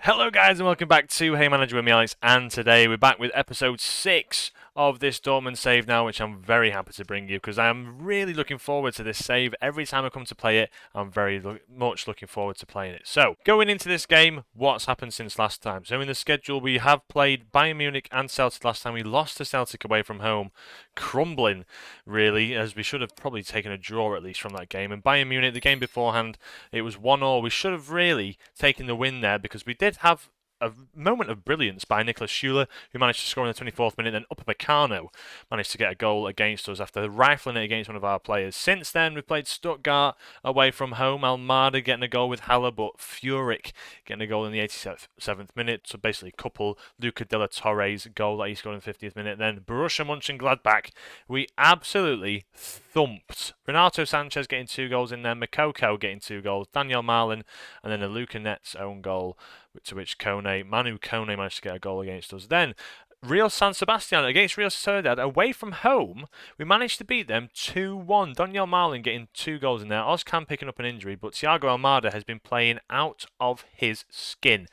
Hello guys and welcome back to Haymanager with me Alex, and today we're back with episode 6 of this Dortmund save now, which I'm very happy to bring you because I'm really looking forward to this save. Every time I come to play it, I'm very much looking forward to playing it. So, going into this game, what's happened since last time? So in the schedule we have played Bayern Munich and Celtic last time. We lost to Celtic away from home, crumbling really, as we should have probably taken a draw at least from that game. And Bayern Munich, the game beforehand, it was 1-1. We should have really taken the win there because we did have a moment of brilliance by Nicolas Schuler, who managed to score in the 24th minute. Then Upamecano managed to get a goal against us after rifling it against one of our players. Since then, we've played Stuttgart away from home. Almada getting a goal with Haller, but Furyk getting a goal in the 87th minute. So basically, couple Luca de la Torre's goal that he scored in the 50th minute. Then Borussia Mönchengladbach, we absolutely thumped. Renato Sanchez getting 2 goals in there. Makoko getting 2 goals. Daniel Marlin, and then a Luca Net's own goal, to which Manu Kone managed to get a goal against us. Then Real San Sebastian against Real Sociedad away from home, we managed to beat them 2-1. Daniel Marlin getting 2 goals in there. Ozcan picking up an injury, but Thiago Almada has been playing out of his skin.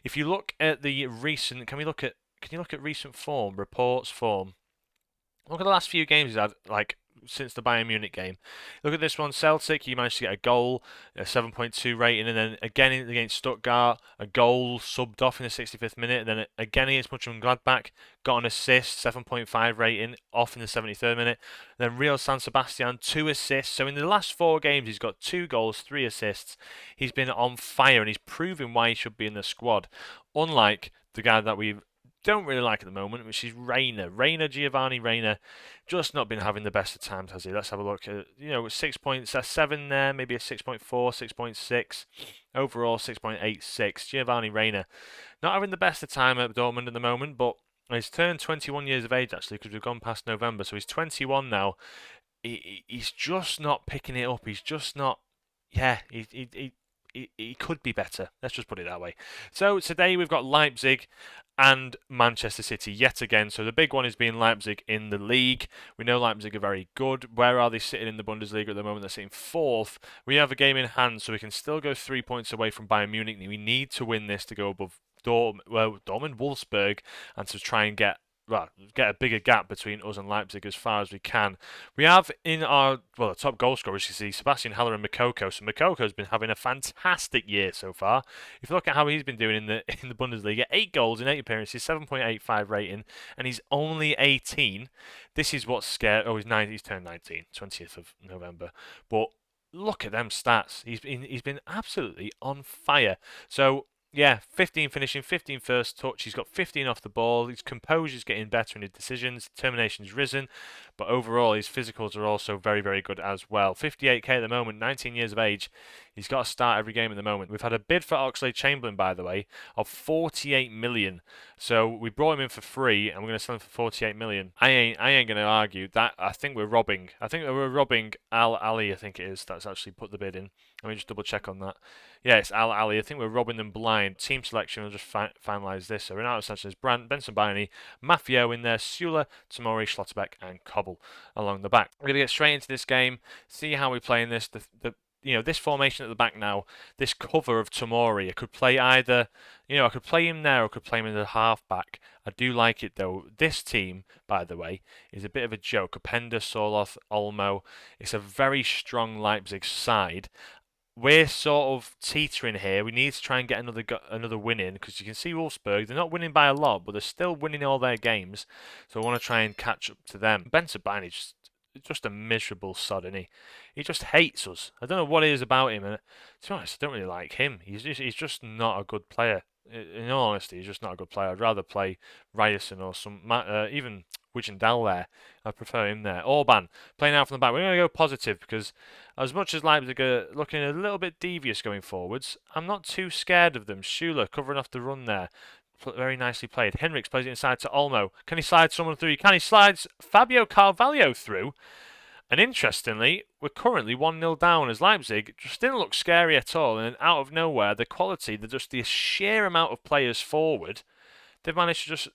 If you look at the recent, can you look at recent form, reports form? Look at the last few games he's had, like since the Bayern Munich game. Look at this one, Celtic, he managed to get a goal, a 7.2 rating, and then again against Stuttgart, a goal subbed off in the 65th minute, and then again against Mönchengladbach, got an assist, 7.5 rating, off in the 73rd minute. Then Real San Sebastian, 2 assists. So in the last 4 games, he's got 2 goals, 3 assists. He's been on fire, and he's proving why he should be in the squad. Unlike the guy that we don't really like at the moment, which is Giovanni Reina, just not been having the best of times, has he? Let's have a look at, 6.7 there, maybe a 6.4, 6.6, overall 6.86. Giovanni Reina, not having the best of time at Dortmund at the moment, but he's turned 21 years of age actually, because we've gone past November, so he's 21 now. He's just not picking it up. He's just not, he could be better. Let's just put it that way. So today we've got Leipzig and Manchester City yet again. So the big one is being Leipzig in the league. We know Leipzig are very good. Where are they sitting in the Bundesliga at the moment? They're sitting 4th. We have a game in hand, so we can still go 3 points away from Bayern Munich. We need to win this to go above Dortmund, Wolfsburg, and to try and get a bigger gap between us and Leipzig as far as we can. We have in our, the top goal scorers, you see, Sebastian Haller and Makoko. So Makoko's been having a fantastic year so far. If you look at how he's been doing in the Bundesliga, 8 goals in 8 appearances, 7.85 rating, and he's only 18. This is what's scary. Oh, he's turned 19, 20th of November. But look at them stats. He's been absolutely on fire. So yeah, 15 finishing, 15 first touch. He's got 15 off the ball. His composure's getting better in his decisions. Determination's risen. But overall, his physicals are also very, very good as well. 58k at the moment, 19 years of age. He's got to start every game at the moment. We've had a bid for Oxlade-Chamberlain, by the way, of 48 million. So we brought him in for free, and we're going to sell him for 48 million. I ain't going to argue that. I think we're robbing Al Ali, I think it is, that's actually put the bid in. Let me just double check on that. Yeah, it's Al Ali. I think we're robbing them blind. Team selection will just finalise this. So Renato Sanchez, Brandt, Benson Bayani, Maffeo in there, Sula, Tomori, Schlotterbeck, and Kobel along the back. We're going to get straight into this game, see how we play in this. This formation at the back now, this cover of Tomori, I could play either, I could play him there or I could play him in the half-back. I do like it though. This team, by the way, is a bit of a joke. Openda, Soloth, Olmo. It's a very strong Leipzig side. We're sort of teetering here. We need to try and get another win in, because you can see Wolfsburg, they're not winning by a lot, but they're still winning all their games. So I want to try and catch up to them. Benson Bine is just a miserable sod, isn't he? He just hates us. I don't know what it is about him, and to be honest, I don't really like him. He's just not a good player. In all honesty, he's just not a good player. I'd rather play Ryerson or even Wijndal there. I prefer him there. Orban playing out from the back. We're going to go positive because as much as Leipzig are looking a little bit devious going forwards, I'm not too scared of them. Schuler covering off the run there. Very nicely played. Henriks plays it inside to Olmo. Can he slide someone through? He slides Fabio Carvalho through. And interestingly, we're currently 1-0 down as Leipzig just didn't look scary at all. And out of nowhere, the quality, the sheer amount of players forward, they've managed to just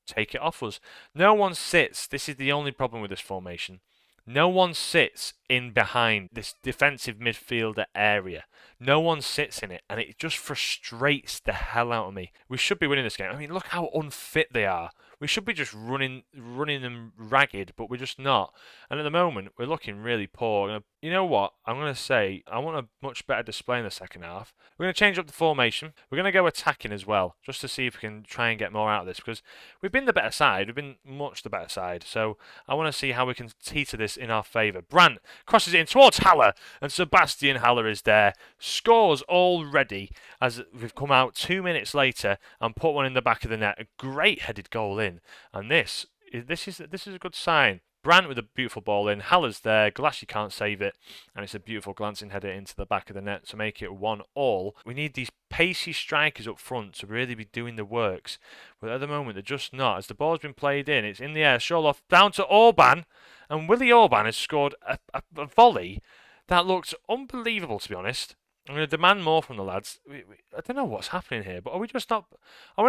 take it off us. No one sits. This is the only problem with this formation. No one sits in behind this defensive midfielder area. No one sits in it, and it just frustrates the hell out of me. We should be winning this game. I mean, look how unfit they are. We should be just running them ragged, but we're just not. And at the moment, we're looking really poor. You know what? I'm going to say I want a much better display in the second half. We're going to change up the formation. We're going to go attacking as well, just to see if we can try and get more out of this, because we've been the better side. We've been much the better side. So I want to see how we can teeter this in our favour. Brandt crosses it in towards Haller, and Sebastian Haller is there. Scores already as we've come out 2 minutes later and put one in the back of the net. A great headed goal in, and this is a good sign. Brandt with a beautiful ball in. Haller's there. Galore can't save it, and it's a beautiful glancing header into the back of the net to make it 1-1. We need these pacey strikers up front to really be doing the works, but at the moment they're just not. As the ball's been played in, it's in the air. Schorloff down to Orban, and Willy Orban has scored a volley that looks unbelievable, to be honest. I'm going to demand more from the lads. I don't know what's happening here, but are we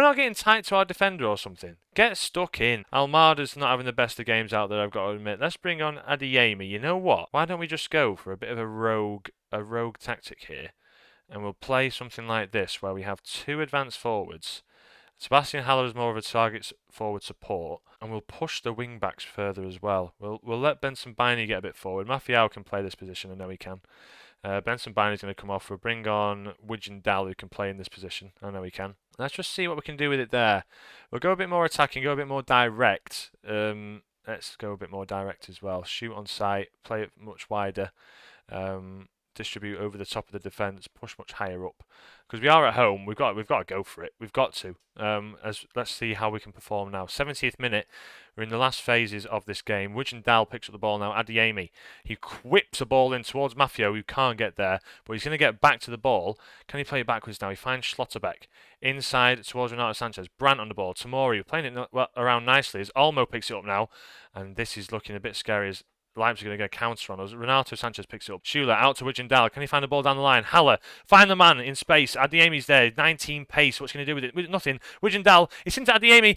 not getting tight to our defender or something? Get stuck in. Almada's not having the best of games out there, I've got to admit. Let's bring on Adeyemi. You know what? Why don't we just go for a bit of a rogue tactic here? And we'll play something like this, where we have 2 advanced forwards. Sebastian Haller is more of a target forward support, and we'll push the wing backs further as well. We'll let Benson Biney get a bit forward. Mafiao can play this position, I know he can. Benson Biney's going to come off. We'll bring on Wijndal, who can play in this position. I know he can. Let's just see what we can do with it there. We'll go a bit more attacking, go a bit more direct. Let's go a bit more direct as well. Shoot on sight, play it much wider. Distribute over the top of the defence, push much higher up. Because we are at home, we've got to go for it. We've got to. Let's see how we can perform now. 70th minute, we're in the last phases of this game. Wijndal picks up the ball now. Adeyemi, he whips a ball in towards Mafiao, who can't get there, but he's going to get back to the ball. Can he play it backwards now? He finds Schlotterbeck inside towards Renato Sanchez. Brandt on the ball. Tomori playing it around nicely as Olmo picks it up now, and this is looking a bit scary as Leipzig are going to get a counter on us. Renato Sanchez picks it up. Schuler out to Wijndal. Can he find the ball down the line? Haller, find the man in space. Adeyemi's there. 19 pace. What's he going to do with it? Nothing. Wijndal, it's into Adeyemi.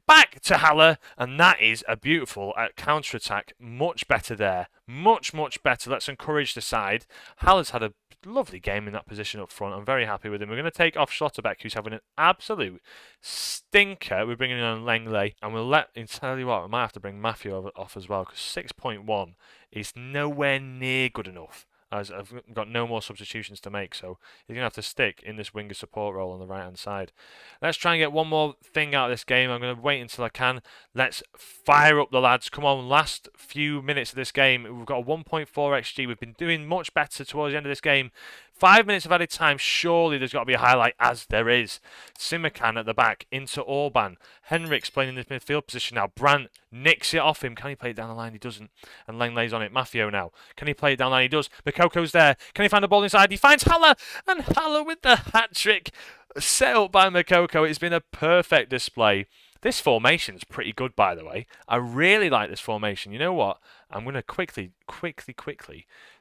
Back to Haller. And that is a beautiful counter attack. Much better there. Much, much better. Let's encourage the side. Haller's had a lovely game in that position up front. I'm very happy with him. We're going to take off Schlotterbeck, who's having an absolute stinker. We're bringing on Lenglet, and we'll tell you what, we might have to bring Mafiao off as well, because 6.1 is nowhere near good enough. As I've got no more substitutions to make, so he's going to have to stick in this winger support role on the right-hand side. Let's try and get one more thing out of this game. I'm going to wait until I can. Let's fire up the lads. Come on, last few minutes of this game. We've got a 1.4 XG. We've been doing much better towards the end of this game. 5 minutes of added time. Surely there's got to be a highlight, as there is. Simakan at the back into Orban. Henrik's playing in this midfield position now. Brandt nicks it off him. Can he play it down the line? He doesn't. And Lenglet's on it. Mafiao now. Can he play it down the line? He does. Mokoko's there. Can he find the ball inside? He finds Haller. And Haller with the hat-trick set up by Mokoko. It's been a perfect display. This formation's pretty good, by the way. I really like this formation. You know what? I'm going to quickly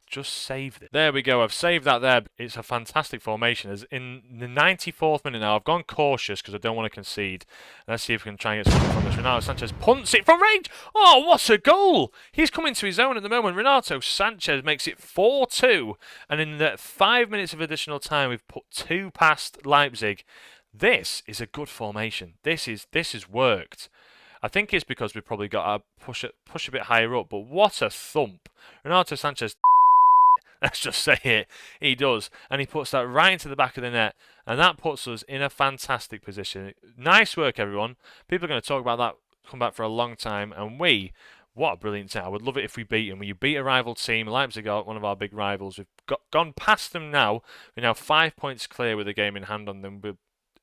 just save it. There we go. I've saved that there. It's a fantastic formation. As in the 94th minute now, I've gone cautious because I don't want to concede. Let's see if we can try and get something from this. Renato Sanchez punts it from range. Oh, what a goal! He's coming to his own at the moment. Renato Sanchez makes it 4-2. And in the 5 minutes of additional time, we've put 2 past Leipzig. This is a good formation. This has worked. I think it's because we've probably got to push a bit higher up. But what a thump! Renato Sanchez, let's just say it, he does, and he puts that right into the back of the net, and that puts us in a fantastic position. Nice work, everyone. People are going to talk about that, come back for a long time, and what a brilliant team. I would love it if we beat them. When you beat a rival team, Leipzig are one of our big rivals. We've gone past them now. We're now 5 points clear with a game in hand on them. We're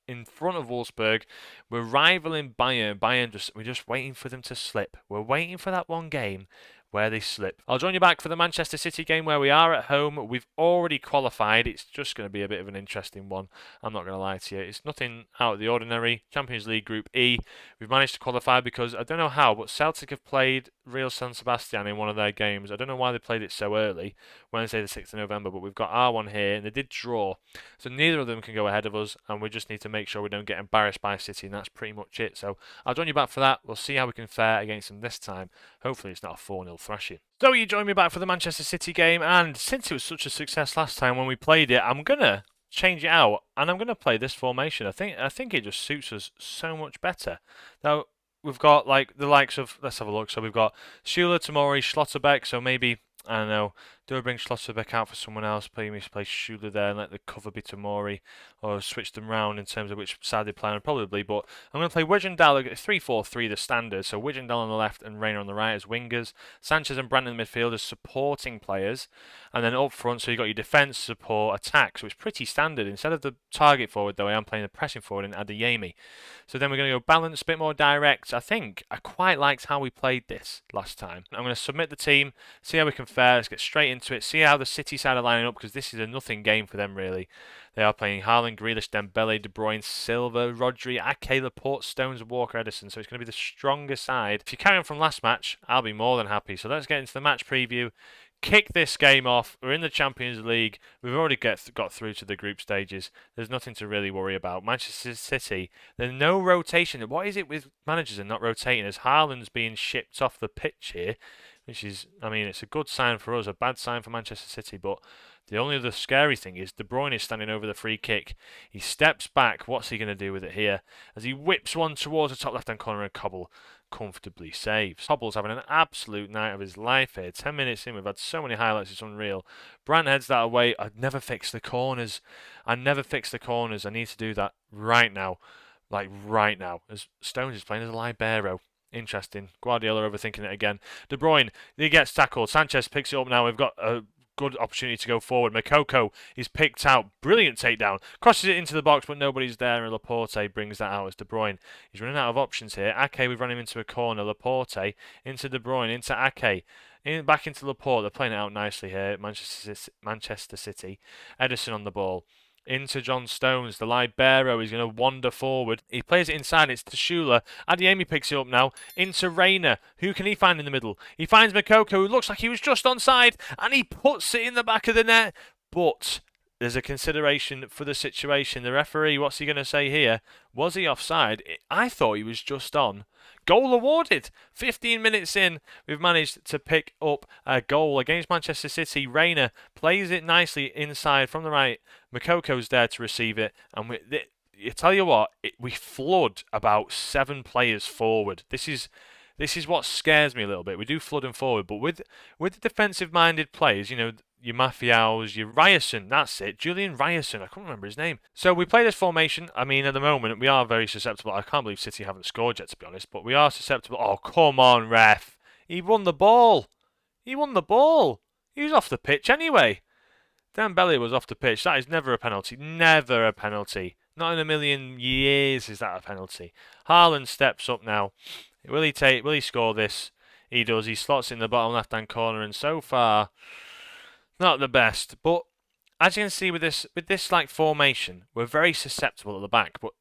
in front of Wolfsburg. We're rivaling Bayern. We're just waiting for them to slip. We're waiting for that one game where they slip. I'll join you back for the Manchester City game where we are at home. We've already qualified. It's just going to be a bit of an interesting one. I'm not going to lie to you. It's nothing out of the ordinary. Champions League Group E. We've managed to qualify because, I don't know how, but Celtic have played Real San Sebastian in one of their games. I don't know why they played it so early, Wednesday the 6th of November, but we've got our one here, and they did draw. So neither of them can go ahead of us, and we just need to make sure we don't get embarrassed by City, and that's pretty much it. So I'll join you back for that. We'll see how we can fare against them this time. Hopefully it's not a 4-0 thrashing. So you joined me back for the Manchester City game, and since it was such a success last time when we played it, I'm going to change it out, and I'm going to play this formation. I think it just suits us so much better. Now, we've got like the likes of, let's have a look. So we've got Schuler, Tomori, Schlotterbeck, so maybe, I don't know, do I bring Schlotterbeck out for someone else? Maybe play Schuler there and let the cover be Tomori, or switch them round in terms of which side they play on, probably. But I'm going to play Wijndal, 3-4-3, the standard. So Wijndal on the left and Reina on the right as wingers. Sanchez and Brandt in the midfield as supporting players. And then up front, so you've got your defence, support, attack. So it's pretty standard. Instead of the target forward, though, I am playing the pressing forward in Adeyemi. So then we're going to go balance, a bit more direct. I think I quite liked how we played this last time. I'm going to submit the team, see how we can fare. Let's get straight into it. See how the City side are lining up, because this is a nothing game for them, really. They are playing Haaland, Grealish, Dembele, De Bruyne, Silva, Rodri, Ake, Laporte, Stones, Walker, Edison. So it's going to be the stronger side. If you carry on from last match, I'll be more than happy. So let's get into the match preview. Kick this game off. We're in the Champions League. We've already got through to the group stages. There's nothing to really worry about. Manchester City, there's no rotation. What is it with managers and not rotating? As Haaland's being shipped off the pitch here, which is, I mean, it's a good sign for us, a bad sign for Manchester City. But the only other scary thing is De Bruyne is standing over the free kick. He steps back. What's he going to do with it here? As he whips one towards the top left-hand corner, and Cobble comfortably saves. Cobble's having an absolute night of his life here. 10 minutes in, we've had so many highlights, it's unreal. Brandt heads that away. I'd never fix the corners. I need to do that right now. Like, right now. As Stones is playing as a libero. Interesting. Guardiola overthinking it again. De Bruyne, he gets tackled. Sanchez picks it up now. We've got a good opportunity to go forward. Makoko is picked out. Brilliant takedown. Crosses it into the box, but nobody's there, and Laporte brings that out as De Bruyne. He's running out of options here. Ake, we've run him into a corner. Laporte into De Bruyne, into Ake. Back into Laporte. They're playing it out nicely here. Manchester City. Edison on the ball. Into John Stones, the libero is going to wander forward. He plays it inside, it's to Schuler. Adeyemi picks it up now. Into Reina. Who can he find in the middle? He finds Makoko, who looks like he was just onside, and he puts it in the back of the net. But there's a consideration for the situation. The referee, what's he going to say here? Was he offside? I thought he was just on. Goal awarded. 15 minutes in, we've managed to pick up a goal against Manchester City. Reina plays it nicely inside from the right. Makoko's there to receive it. And I tell you what, we flood about 7 players forward. This is what scares me a little bit. We do flood them forward, but with the defensive-minded players, you know, your Mafiaus, your Ryerson, that's it. Julian Ryerson, I can't remember his name. So we play this formation. I mean, at the moment, we are very susceptible. I can't believe City haven't scored yet, to be honest, but we are susceptible. Oh, come on, ref. He won the ball. He won the ball. He was off the pitch anyway. Dembele was off the pitch. That is never a penalty. Never a penalty. Not in a million years is that a penalty. Haaland steps up now. Will he score this? He does. He slots in the bottom left-hand corner, and so far, not the best. But as you can see with this like formation, we're very susceptible at the back. But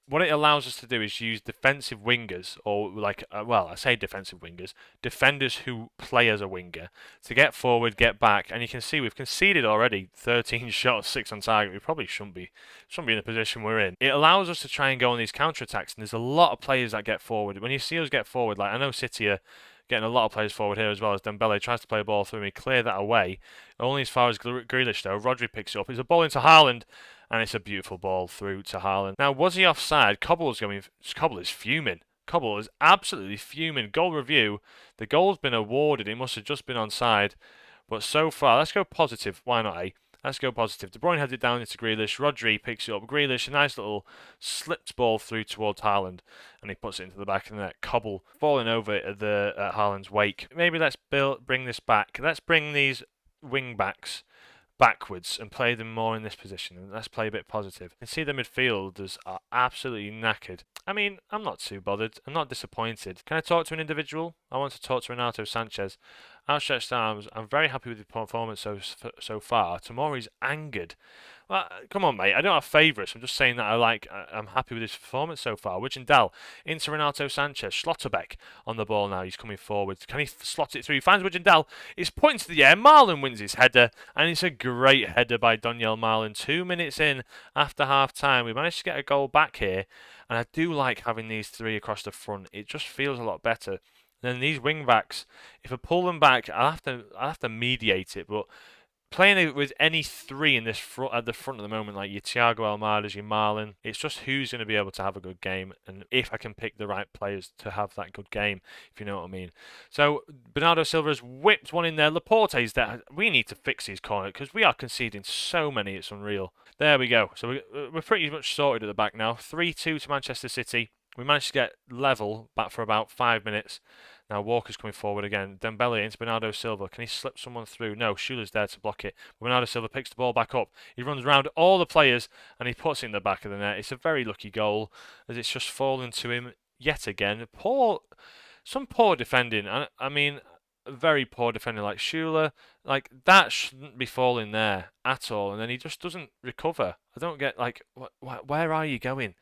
what it allows us to do is use defensive wingers, or like, I say defensive wingers, defenders who play as a winger, to get forward, get back. And you can see we've conceded already 13 shots, 6 on target. We probably shouldn't be in the position we're in. It allows us to try and go on these counter-attacks, and there's a lot of players that get forward. When you see us get forward, like I know City are getting a lot of players forward here as well, as Dembele tries to play a ball through me, clear that away. Only as far as Grealish though. Rodri picks it up. It's a ball into Haaland, and it's a beautiful ball through to Haaland. Now, was he offside? Cobble is fuming. Cobble is absolutely fuming. Goal review. The goal's been awarded. It must have just been onside. But so far, let's go positive. Why not, eh? Let's go positive. De Bruyne heads it down into Grealish. Rodri picks it up. Grealish, a nice little slipped ball through towards Haaland, and he puts it into the back of the net. Cobble falling over at Haaland's wake. Maybe let's bring this back. Let's bring these wing backs backwards and play them more in this position. And let's play a bit positive. You can see the midfielders are absolutely knackered. I mean, I'm not too bothered. I'm not disappointed. Can I talk to an individual? I want to talk to Renato Sanchez. Outstretched arms. I'm very happy with the performance so far. Tomori's angered. Well, come on, mate. I don't have favourites. I'm just saying that I'm happy with his performance so far. Wijndal into Renato Sanchez. Schlotterbeck on the ball now. He's coming forward. Can he slot it through? He finds Wijndal. It's put into the air. Marlon wins his header, and it's a great header by Donyell Marlon. 2 minutes in after half-time. We managed to get a goal back here, and I do like having these 3 across the front. It just feels a lot better. And then these wing backs, if I pull them back, I'll have to mediate it, but playing it with any three in this at the front at the moment, like your Thiago Almadas, your Marlin, it's just who's going to be able to have a good game, and if I can pick the right players to have that good game, if you know what I mean. So Bernardo Silva's whipped one in there. Laporte's there. We need to fix these corners because we are conceding so many. It's unreal. There we go. So we're pretty much sorted at the back now. 3-2 to Manchester City. We managed to get level back for about 5 minutes. Now Walker's coming forward again. Dembele into Bernardo Silva. Can he slip someone through? No, Schuler's there to block it. Bernardo Silva picks the ball back up. He runs around all the players and he puts it in the back of the net. It's a very lucky goal as it's just fallen to him yet again. Some poor defending. I mean, very poor defending like Schuler. Like, that shouldn't be falling there at all. And then he just doesn't recover. I don't get, like, where are you going?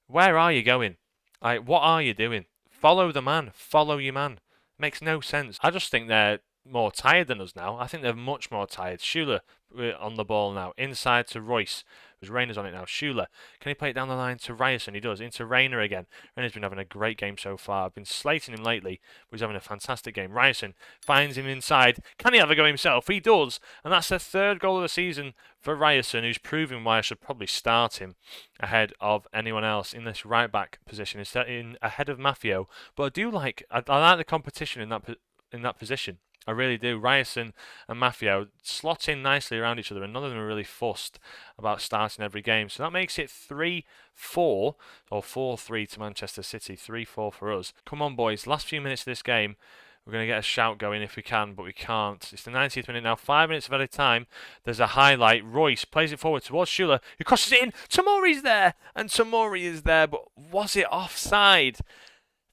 Where are you going? Like, what are you doing? Follow the man. Follow your man. Makes no sense. I just think they're more tired than us now. I think they're much more tired. Schuler on the ball now. Inside to Royce. Rainer's on it now. Schuler. Can he play it down the line to Ryerson? He does. Into Rainer again. Rainer's been having a great game so far. I've been slating him lately, but he's having a fantastic game. Ryerson finds him inside. Can he have a go himself? He does. And that's the third goal of the season for Ryerson, who's proving why I should probably start him ahead of anyone else in this right back position, instead ahead of Maffeo. But I like the competition in that position. I really do. Ryerson and Maffeo slot in nicely around each other, and none of them are really fussed about starting every game. So that makes it 3-4 or 4-3 to Manchester City. 3-4 for us. Come on, boys. Last few minutes of this game. We're going to get a shout going if we can, but we can't. It's the 90th minute now. 5 minutes of added time. There's a highlight. Royce plays it forward towards Schuler, who crosses it in. Tomori's there, and Tomori is there, but was it offside?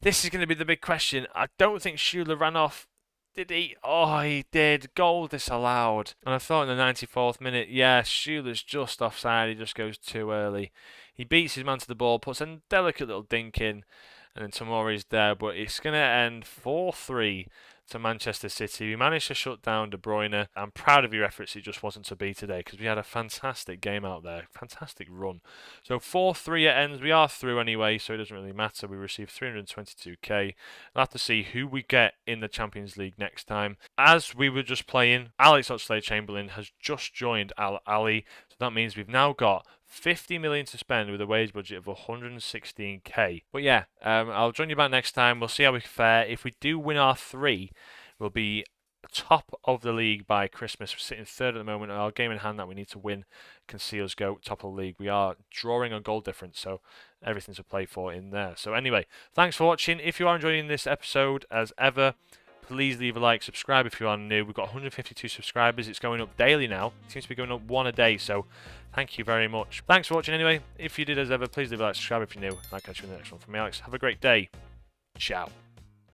This is going to be the big question. I don't think Schuler ran off. Did he? Oh, he did. Goal disallowed. And I thought in the 94th minute, yeah, Schuler's just offside. He just goes too early. He beats his man to the ball, puts a delicate little dink in, and then Tomori's there. But it's going to end 4-3 to Manchester City. We managed to shut down De Bruyne. I'm proud of your efforts. It just wasn't to be today because we had a fantastic game out there. Fantastic run. So 4-3 it ends. We are through anyway, so it doesn't really matter. We received 322k. We'll have to see who we get in the Champions League next time. As we were just playing, Alex Oxlade-Chamberlain has just joined Al Ali. So that means we've now got 50 million to spend with a wage budget of 116k. But yeah, I'll join you back next time. We'll see how we fare. If we do win our 3, we'll be top of the league by Christmas. We're sitting third at the moment. Our game in hand that we need to win can see us go top of the league. We are drawing on goal difference, so everything's to play for in there. So anyway, thanks for watching. If you are enjoying this episode, as ever, please leave a like, subscribe if you are new. We've got 152 subscribers. It's going up daily now. It seems to be going up 1 a day, so thank you very much. Thanks for watching anyway. If you did as ever, please leave a like, subscribe if you're new. I'll catch you in the next one. From me, Alex, have a great day. Ciao.